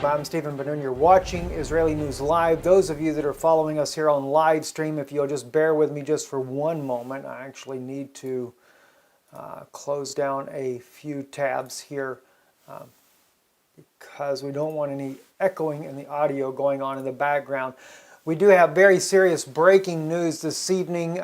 I'm Stephen Ben-Nun. You're watching Israeli News Live. Those of you that are following us here on live stream, if you'll just bear with me just for one moment, I actually need to close down a few tabs here because we don't want any echoing in the audio going on in the background. We do have very serious breaking news this evening.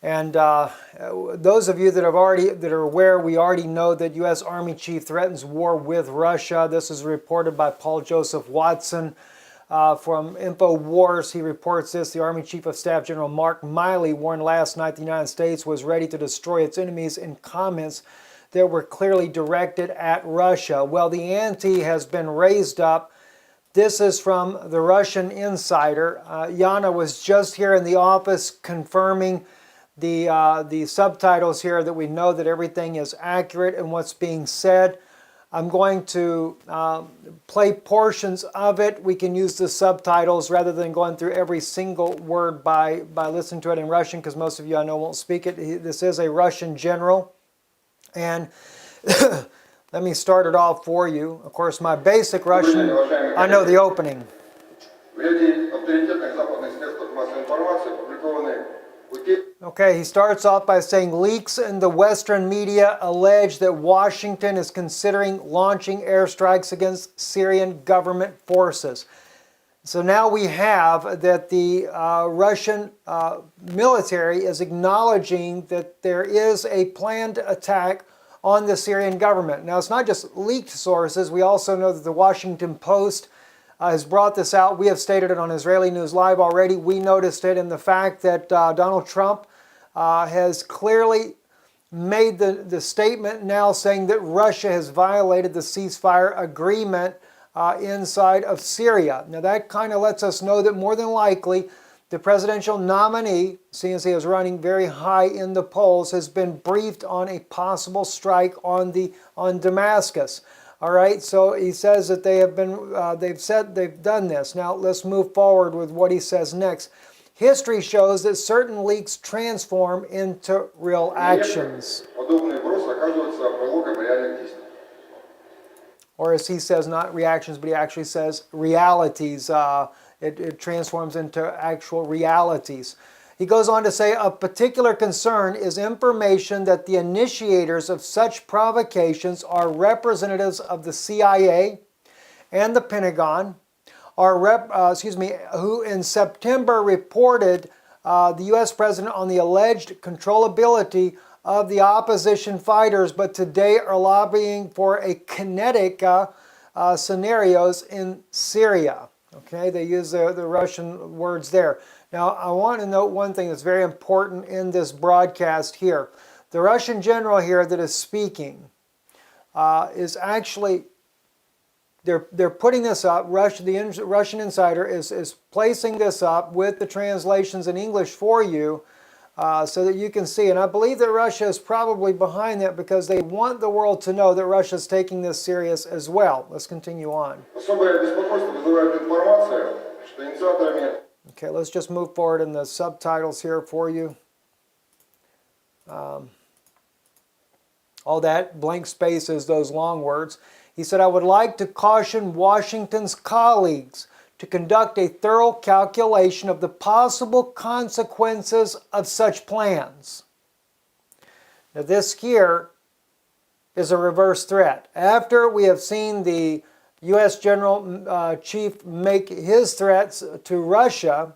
Those of you that are aware, we already know that U.S. Army Chief threatens war with Russia. This is reported by Paul Joseph Watson from InfoWars. He reports this. The Army Chief of Staff General Mark Miley warned last night the United States was ready to destroy its enemies in comments that were clearly directed at Russia. Well, the ante has been raised up. This is from the Russian insider. Yana was just here in the office confirming the subtitles here, that we know that everything is accurate in what's being said. I'm going to play portions of it. We can use the subtitles rather than going through every single word by listening to it in Russian, because most of you I know won't speak it. This is a Russian general. And let me start it off for you. Of course, my basic Russian, I know the opening. Okay, he starts off by saying leaks in the Western media allege that Washington is considering launching airstrikes against Syrian government forces. So now we have that the Russian military is acknowledging that there is a planned attack on the Syrian government. Now, it's not just leaked sources. We also know that the Washington Post has brought this out. We have stated it on Israeli News Live already. We noticed it in the fact that Donald Trump has clearly made the statement now saying that Russia has violated the ceasefire agreement inside of Syria. Now that kind of lets us know that more than likely the presidential nominee, seeing as he is running very high in the polls, has been briefed on a possible strike on Damascus. All right, so he says that they've done this. Now let's move forward with what he says next. History shows that certain leaks transform into real actions. Or as he says, not reactions, but he actually says realities. It transforms into actual realities. He goes on to say, a particular concern is information that the initiators of such provocations are representatives of the CIA and the Pentagon, who in September reported the U.S. president on the alleged controllability of the opposition fighters, but today are lobbying for a kinetic scenarios in Syria. Okay, they use the Russian words there. Now, I want to note one thing that's very important in this broadcast here. The Russian general here that is speaking is actually, they're putting this up. The Russian insider is placing this up with the translations in English for you so that you can see. And I believe that Russia is probably behind that because they want the world to know that Russia is taking this serious as well. Let's continue on. Okay, let's just move forward in the subtitles here for you. All that blank space is those long words. He said, I would like to caution Washington's colleagues to conduct a thorough calculation of the possible consequences of such plans. Now this here is a reverse threat. After we have seen the U.S. General Chief make his threats to Russia,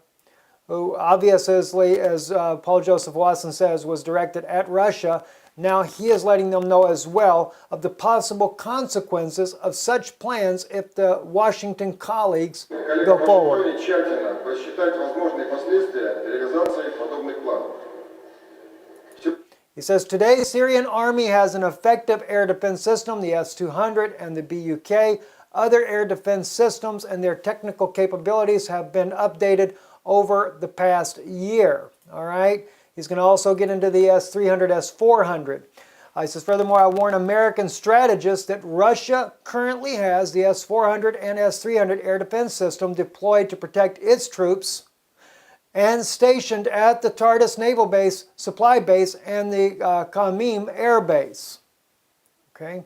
who obviously, as Paul Joseph Watson says, was directed at Russia, now he is letting them know as well of the possible consequences of such plans if the Washington colleagues go forward. He says, today Syrian army has an effective air defense system, the S-200 and the BUK. Other air defense systems and their technical capabilities have been updated over the past year. All right. He's going to also get into the S-300, S-400. He says, furthermore, I warn American strategists that Russia currently has the S-400 and S-300 air defense system deployed to protect its troops and stationed at the Tartus Naval Base, Supply Base, and the Khamim Air Base. Okay.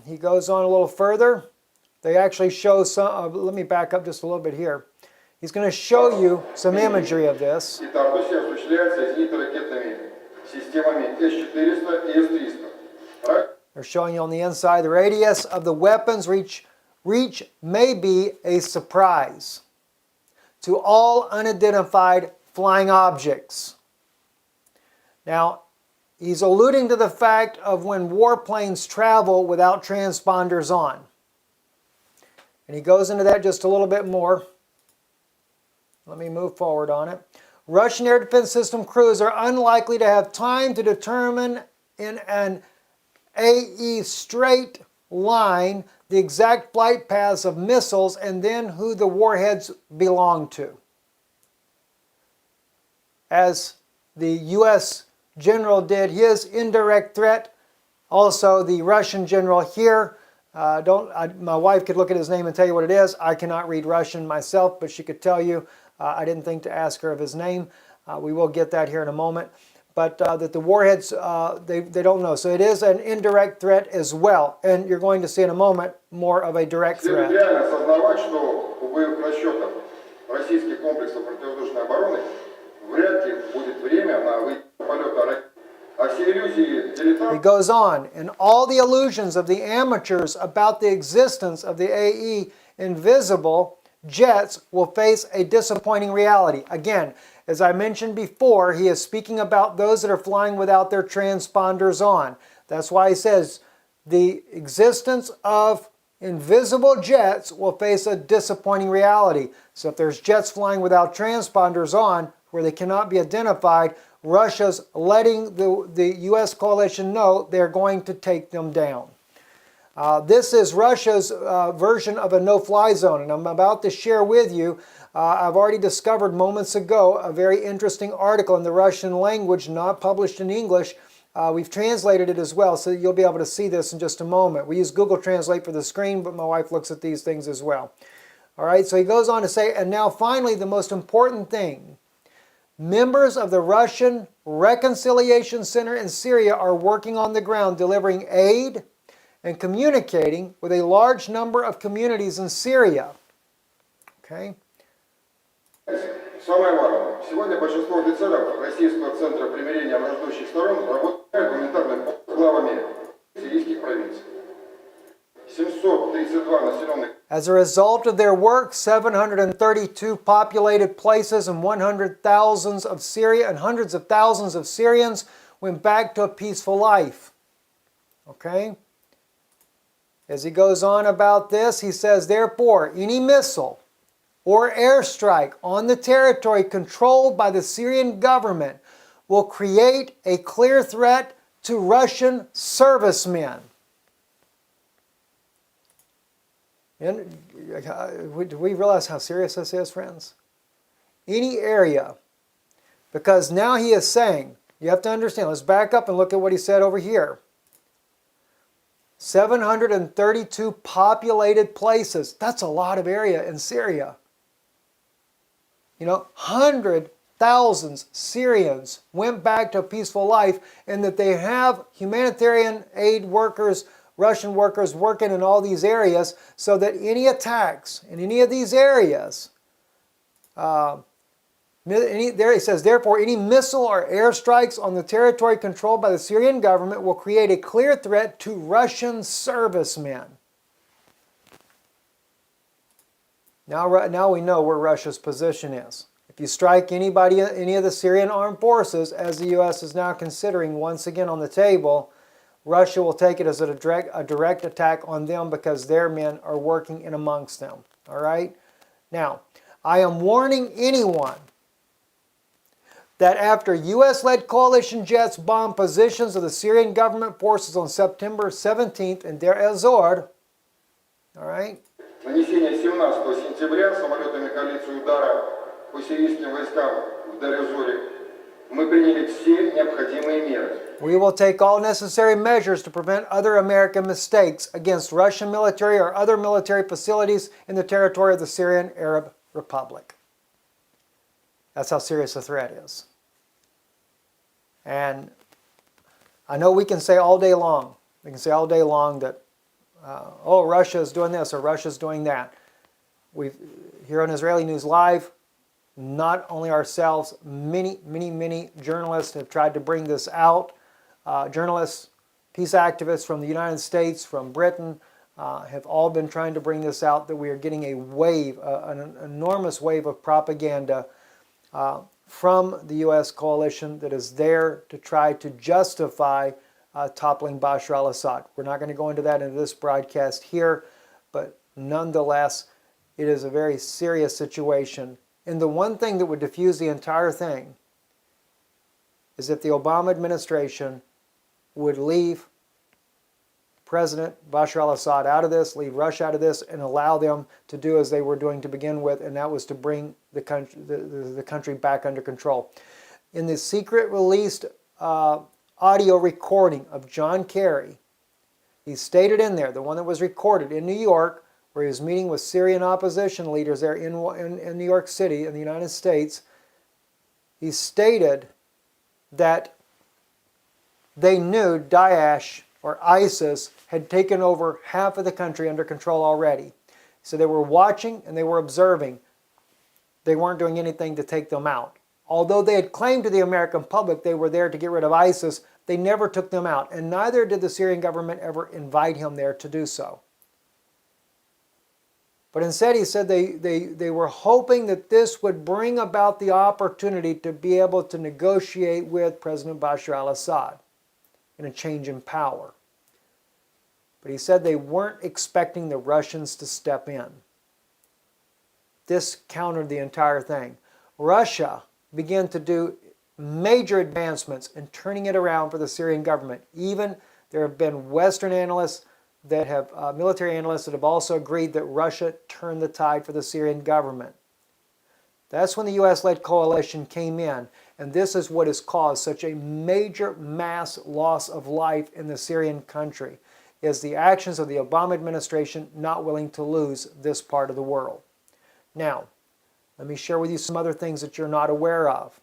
He goes on a little further. They actually show some, let me back up just a little bit here. He's going to show you some imagery of this. They're showing you on the inside the radius of the weapons reach may be a surprise to all unidentified flying objects. Now, he's alluding to the fact of when warplanes travel without transponders on. And he goes into that just a little bit more. Let me move forward on it. Russian air defense system crews are unlikely to have time to determine in an AE straight line the exact flight paths of missiles and then who the warheads belong to. As the U.S. general did his indirect threat, also the Russian general here, my wife could look at his name and tell you what it is. I cannot read Russian myself, but she could tell you. I didn't think to ask her of his name. We will get that here in a moment. But that the warheads, they don't know. So it is an indirect threat as well. And you're going to see in a moment more of a direct threat. He goes on, and all the illusions of the amateurs about the existence of the AE invisible jets will face a disappointing reality. Again, as I mentioned before, he is speaking about those that are flying without their transponders on. That's why he says the existence of invisible jets will face a disappointing reality. So if there's jets flying without transponders on, where they cannot be identified, Russia's letting the U.S. coalition know they're going to take them down. This is Russia's version of a no-fly zone, and I'm about to share with you, I've already discovered moments ago a very interesting article in the Russian language, not published in English. We've translated it as well, so you'll be able to see this in just a moment. We use Google Translate for the screen, but my wife looks at these things as well. All right, so he goes on to say, and now finally the most important thing. Members of the Russian Reconciliation Center in Syria are working on the ground, delivering aid and communicating with a large number of communities in Syria. Okay. Самое важное. Сегодня большинство офицеров Российского центра примирения враждующих сторон работают гуманитарными главами сирийских провинций. 732 населенных. As a result of their work, 732 populated places and hundreds of thousands of Syrians went back to a peaceful life. Okay? As he goes on about this, he says, therefore, any missile or airstrike on the territory controlled by the Syrian government will create a clear threat to Russian servicemen. And do we realize how serious this is, friends? Any area, because now he is saying, you have to understand, let's back up and look at what he said over here. 732 populated places. That's a lot of area in Syria. You know, 100,000 Syrians went back to a peaceful life, and that they have humanitarian aid workers, Russian workers working in all these areas, so that any attacks in any of these areas, there he says, therefore, any missile or airstrikes on the territory controlled by the Syrian government will create a clear threat to Russian servicemen. Now we know where Russia's position is. If you strike any of the Syrian armed forces, as the U.S. is now considering once again on the table, Russia will take it as a direct attack on them because their men are working in amongst them. All right? Now, I am warning anyone that after U.S.-led coalition jets bombed positions of the Syrian government forces on September 17th in Deir ez-Zor, all right? Нанесение 17 сентября самолетами коалиции удара по сирийским войскам в Дейр эз-Зоре, мы приняли все необходимые меры. We will take all necessary measures to prevent other American mistakes against Russian military or other military facilities in the territory of the Syrian Arab Republic. That's how serious the threat is. And I know we can say all day long, that oh, Russia is doing this or Russia is doing that. We've here on Israeli News Live, not only ourselves, many journalists have tried to bring this out. Journalists, peace activists from the United States, from Britain, have all been trying to bring this out, that we are getting a wave, an enormous wave of propaganda from the U.S. coalition that is there to try to justify toppling Bashar al-Assad. We're not going to go into that in this broadcast here, but nonetheless, it is a very serious situation. And the one thing that would diffuse the entire thing is if the Obama administration would leave President Bashar al-Assad out of this, leave Russia out of this, and allow them to do as they were doing to begin with, and that was to bring the country back under control. In the secret released audio recording of John Kerry, he stated in there, the one that was recorded in New York, where he was meeting with Syrian opposition leaders there in New York City in the United States, he stated that they knew Daesh or ISIS had taken over half of the country under control already. So they were watching and they were observing. They weren't doing anything to take them out. Although they had claimed to the American public they were there to get rid of ISIS, they never took them out, and neither did the Syrian government ever invite him there to do so. But instead, he said they were hoping that this would bring about the opportunity to be able to negotiate with President Bashar al-Assad and a change in power. But he said they weren't expecting the Russians to step in. This countered the entire thing. Russia began to do major advancements in turning it around for the Syrian government. Even there have been Western analysts that have, military analysts that have also agreed that Russia turned the tide for the Syrian government. That's when the U.S.-led coalition came in, and this is what has caused such a major mass loss of life in the Syrian country, is the actions of the Obama administration not willing to lose this part of the world. Now, let me share with you some other things that you're not aware of.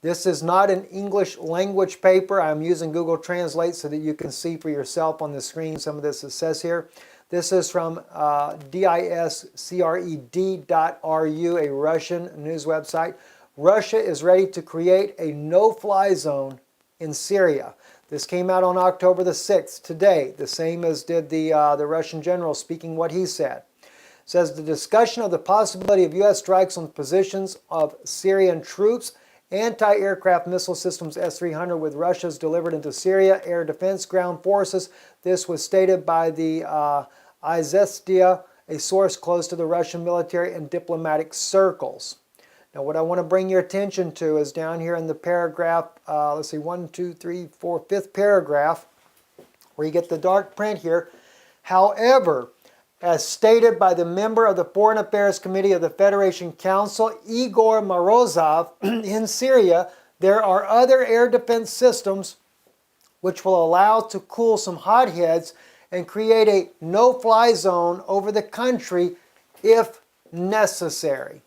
This is not an English language paper. I'm using Google Translate so that you can see for yourself on the screen some of this it says here. This is from discred.ru, a Russian news website. Russia is ready to create a no-fly zone in Syria. This came out on October the 6th, today, the same as did the Russian general speaking what he said. It says the discussion of the possibility of U.S. strikes on positions of Syrian troops, anti-aircraft missile systems S-300 with Russia's delivered into Syria, air defense ground forces. This was stated by the Izvestia, a source close to the Russian military and diplomatic circles. Now what I want to bring your attention to is down here in the paragraph, let's see, 1, 2, 3, 4, 5th paragraph, where you get the dark print here. However, as stated by the member of the Foreign Affairs Committee of the Federation Council, Igor Morozov, in Syria, there are other air defense systems which will allow to cool some hotheads and create a no-fly zone over the country if necessary.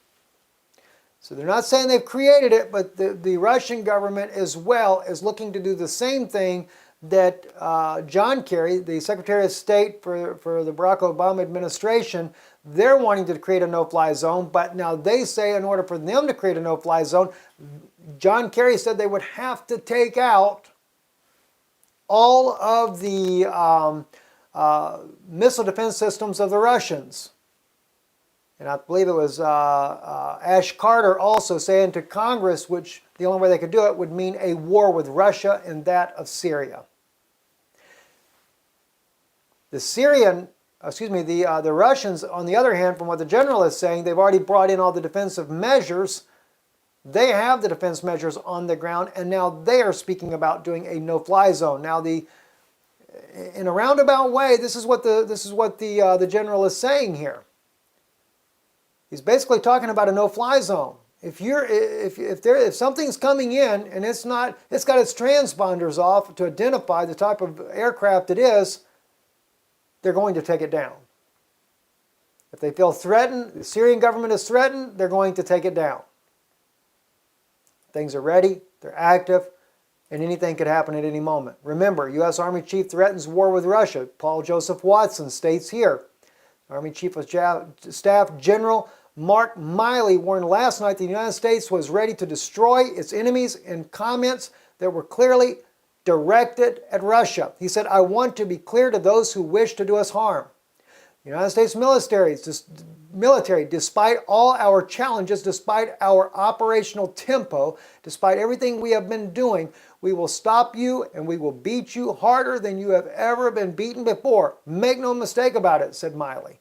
So they're not saying they've created it, but the Russian government as well is looking to do the same thing that John Kerry, the Secretary of State for the Barack Obama administration, they're wanting to create a no-fly zone, but now they say in order for them to create a no-fly zone, John Kerry said they would have to take out all of the missile defense systems of the Russians. And I believe it was Ash Carter also saying to Congress, which the only way they could do it would mean a war with Russia and that of Syria. The Russians, on the other hand, from what the general is saying, they've already brought in all the defensive measures. They have the defense measures on the ground, and now they are speaking about doing a no-fly zone. Now, in a roundabout way, this is what the general is saying here. He's basically talking about a no-fly zone. If something's coming in and it's got its transponders off to identify the type of aircraft it is, they're going to take it down. If they feel threatened, the Syrian government is threatened, they're going to take it down. Things are ready, they're active, and anything could happen at any moment. Remember, U.S. Army Chief threatens war with Russia. Paul Joseph Watson states here. Army Chief of Staff General Mark Miley warned last night the United States was ready to destroy its enemies in comments that were clearly directed at Russia. He said, "I want to be clear to those who wish to do us harm. The United States military, despite all our challenges, despite our operational tempo, despite everything we have been doing, we will stop you and we will beat you harder than you have ever been beaten before. Make no mistake about it," said Miley.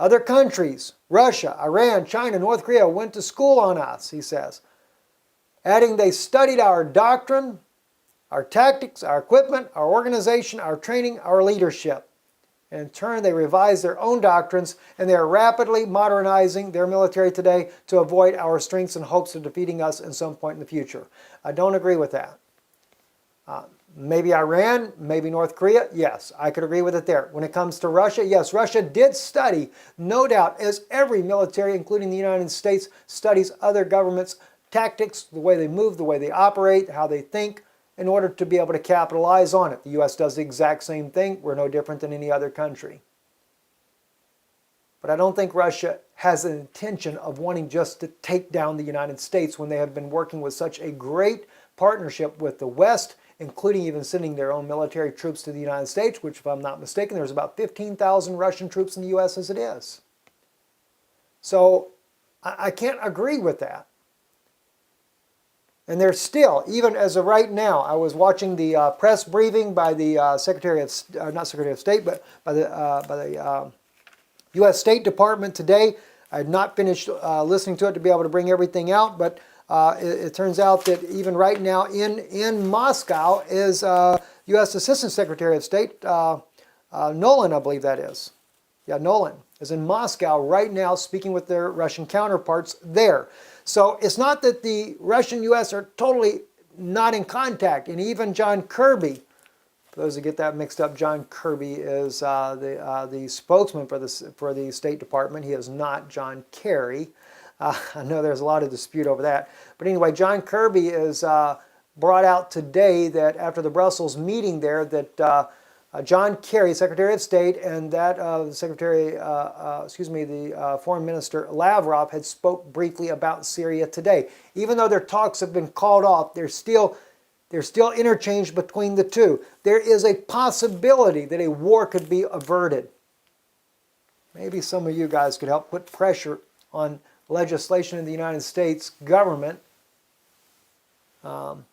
Other countries, Russia, Iran, China, North Korea, went to school on us, he says, adding they studied our doctrine, our tactics, our equipment, our organization, our training, our leadership. In turn, they revised their own doctrines, and they are rapidly modernizing their military today to avoid our strengths and hopes of defeating us at some point in the future. I don't agree with that. Maybe Iran, maybe North Korea, yes, I could agree with it there. When it comes to Russia, yes, Russia did study, no doubt, as every military, including the United States, studies other governments' tactics, the way they move, the way they operate, how they think, in order to be able to capitalize on it. The U.S. does the exact same thing. We're no different than any other country. But I don't think Russia has an intention of wanting just to take down the United States when they have been working with such a great partnership with the West, including even sending their own military troops to the United States, which, if I'm not mistaken, there's about 15,000 Russian troops in the U.S. as it is. So I can't agree with that. And there's still, even as of right now, I was watching the press briefing by the not Secretary of State, but by the U.S. State Department today. I had not finished listening to it to be able to bring everything out, but it turns out that even right now in Moscow is U.S. Assistant Secretary of State Nolan, I believe that is. Yeah, Nolan is in Moscow right now speaking with their Russian counterparts there. So it's not that the Russia and U.S. are totally not in contact. And even John Kirby, for those who get that mixed up, John Kirby is the spokesman for the State Department. He is not John Kerry. I know there's a lot of dispute over that. But anyway, John Kirby is brought out today that after the Brussels meeting there that John Kerry, Secretary of State, and that the Foreign Minister Lavrov had spoke briefly about Syria today. Even though their talks have been called off, they're still interchanged between the two. There is a possibility that a war could be averted. Maybe some of you guys could help put pressure on legislation in the United States government to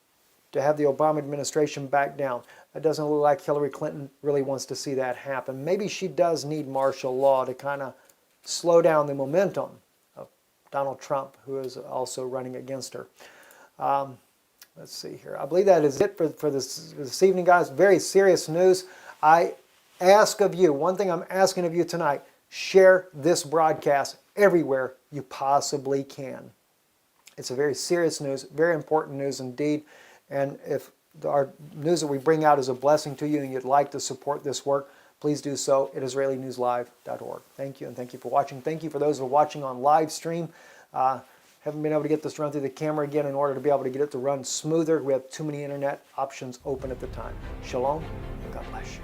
have the Obama administration back down. It doesn't look like Hillary Clinton really wants to see that happen. Maybe she does need martial law to kind of slow down the momentum of Donald Trump, who is also running against her. Let's see here. I believe that is it for this evening, guys. Very serious news. I ask of you, one thing I'm asking of you tonight, share this broadcast everywhere you possibly can. It's a very serious news, very important news indeed. And if our news that we bring out is a blessing to you and you'd like to support this work, please do so at IsraeliNewsLive.org. Thank you, and thank you for watching. Thank you for those who are watching on live stream. Haven't been able to get this run through the camera again in order to be able to get it to run smoother. We have too many internet options open at the time. Shalom, and God bless you.